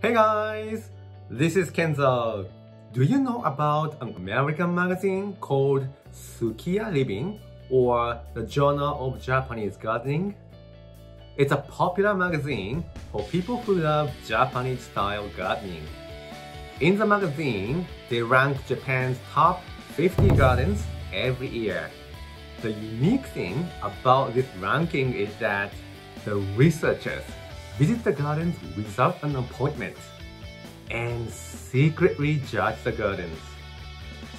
Hey guys, this is Kenzo. Do you know about an American magazine called Sukiya Living or the Journal of Japanese Gardening? It's a popular magazine for people who love Japanese style gardening. In the magazine, they rank Japan's top 50 gardens every year. The unique thing about this ranking is that the researchers visit the gardens without an appointment and secretly judge the gardens.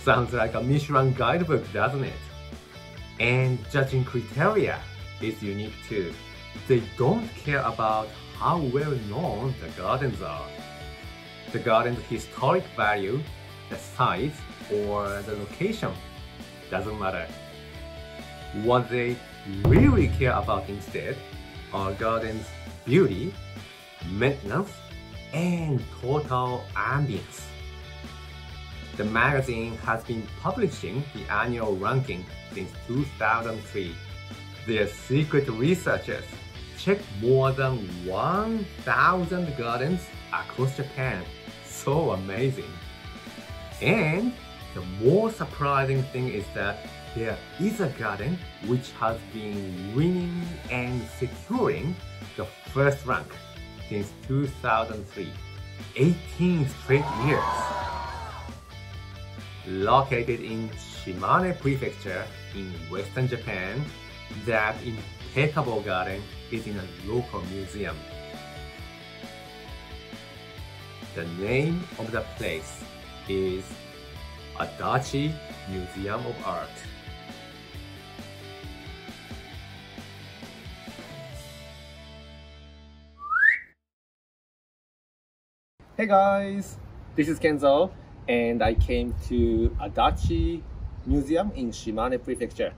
Sounds like a Michelin guidebook, doesn't it? And judging criteria is unique too. They don't care about how well known the gardens are. The garden's historic value, the size, or the location doesn't matter. What they really care about instead are gardens' beauty, maintenance, and total ambience. The magazine has been publishing the annual ranking since 2003. Their secret researchers checked more than 1,000 gardens across Japan. So amazing! And the more surprising thing is that there is a garden which has been winning and securing the first rank since 2003, 18 straight years. Located in Shimane Prefecture in western Japan, that impeccable garden is in a local museum. The name of the place is Adachi Museum of Art. Hey guys, this is Kenzo, and I came to Adachi Museum in Shimane Prefecture.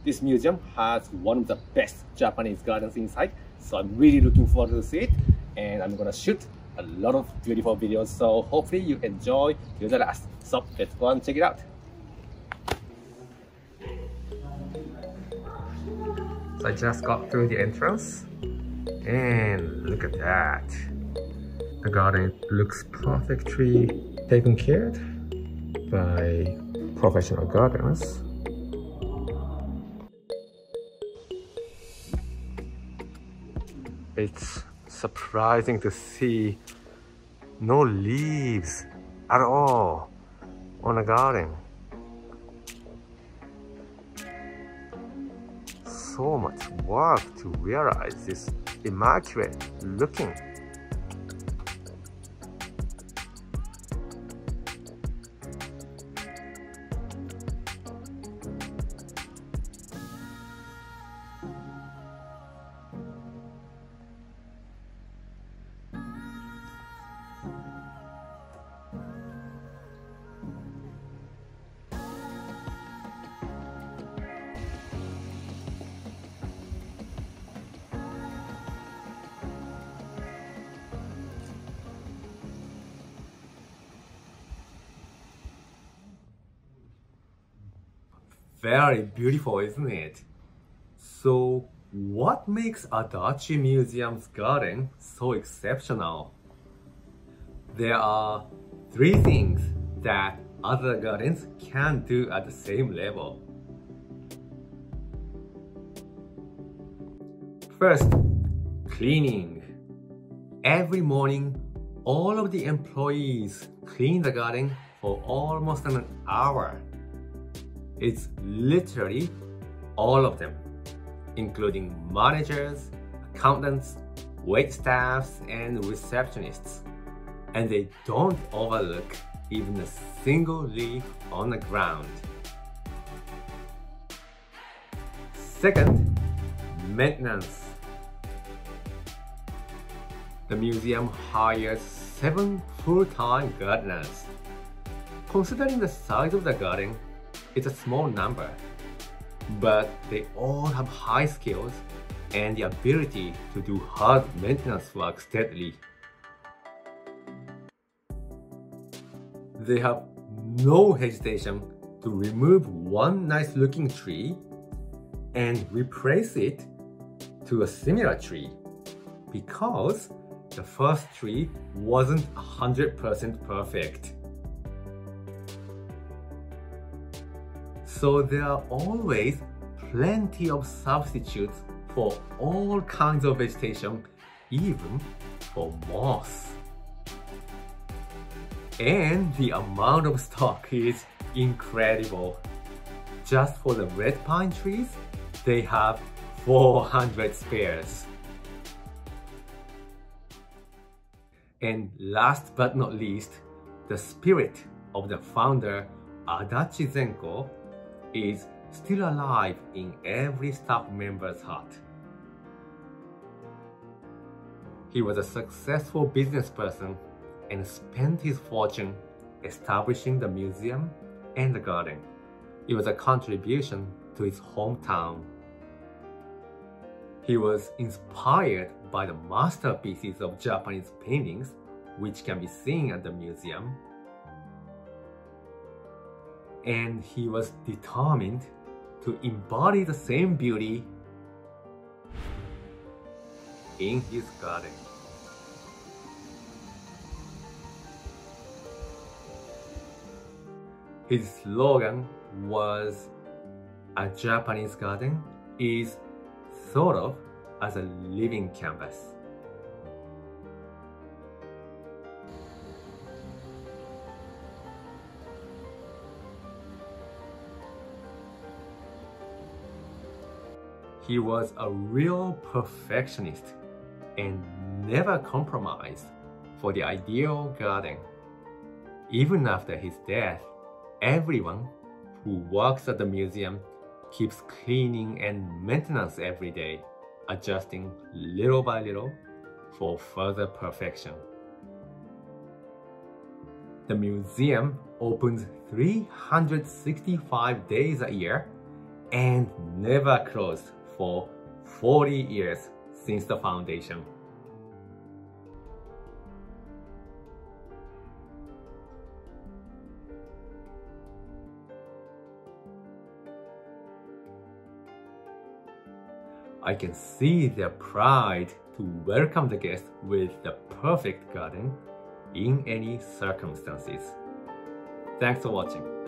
This museum has one of the best Japanese gardens inside, so I'm really looking forward to see it, and I'm gonna shoot a lot of beautiful videos, so hopefully you enjoy till the last. So let's go and check it out. So I just got through the entrance, and look at that. The garden looks perfectly taken care of by professional gardeners. It's surprising to see no leaves at all on a garden. So much work to realize this immaculate looking. Very beautiful, isn't it? So, what makes Adachi Museum's garden so exceptional? There are 3 things that other gardens can't do at the same level. First, cleaning. Every morning, all of the employees clean the garden for almost an hour. It's literally all of them, including managers, accountants, wait staffs, and receptionists. And they don't overlook even a single leaf on the ground. Second, maintenance. The museum hires 7 full-time gardeners. Considering the size of the garden, it's a small number, but they all have high skills and the ability to do hard maintenance work steadily. They have no hesitation to remove one nice looking tree and replace it to a similar tree because the first tree wasn't 100% perfect. So there are always plenty of substitutes for all kinds of vegetation, even for moss. And the amount of stock is incredible. Just for the red pine trees, they have 400 spares. And last but not least, the spirit of the founder Adachi Zenko is still alive in every staff member's heart. He was a successful business person and spent his fortune establishing the museum and the garden. It was a contribution to his hometown. He was inspired by the masterpieces of Japanese paintings, which can be seen at the museum. And he was determined to embody the same beauty in his garden. His slogan was, "A Japanese garden is thought of as a living canvas." He was a real perfectionist and never compromised for the ideal garden. Even after his death, everyone who works at the museum keeps cleaning and maintenance every day, adjusting little by little for further perfection. The museum opens 365 days a year and never closed for 40 years since the foundation. I can see their pride to welcome the guests with the perfect garden in any circumstances. Thanks for watching.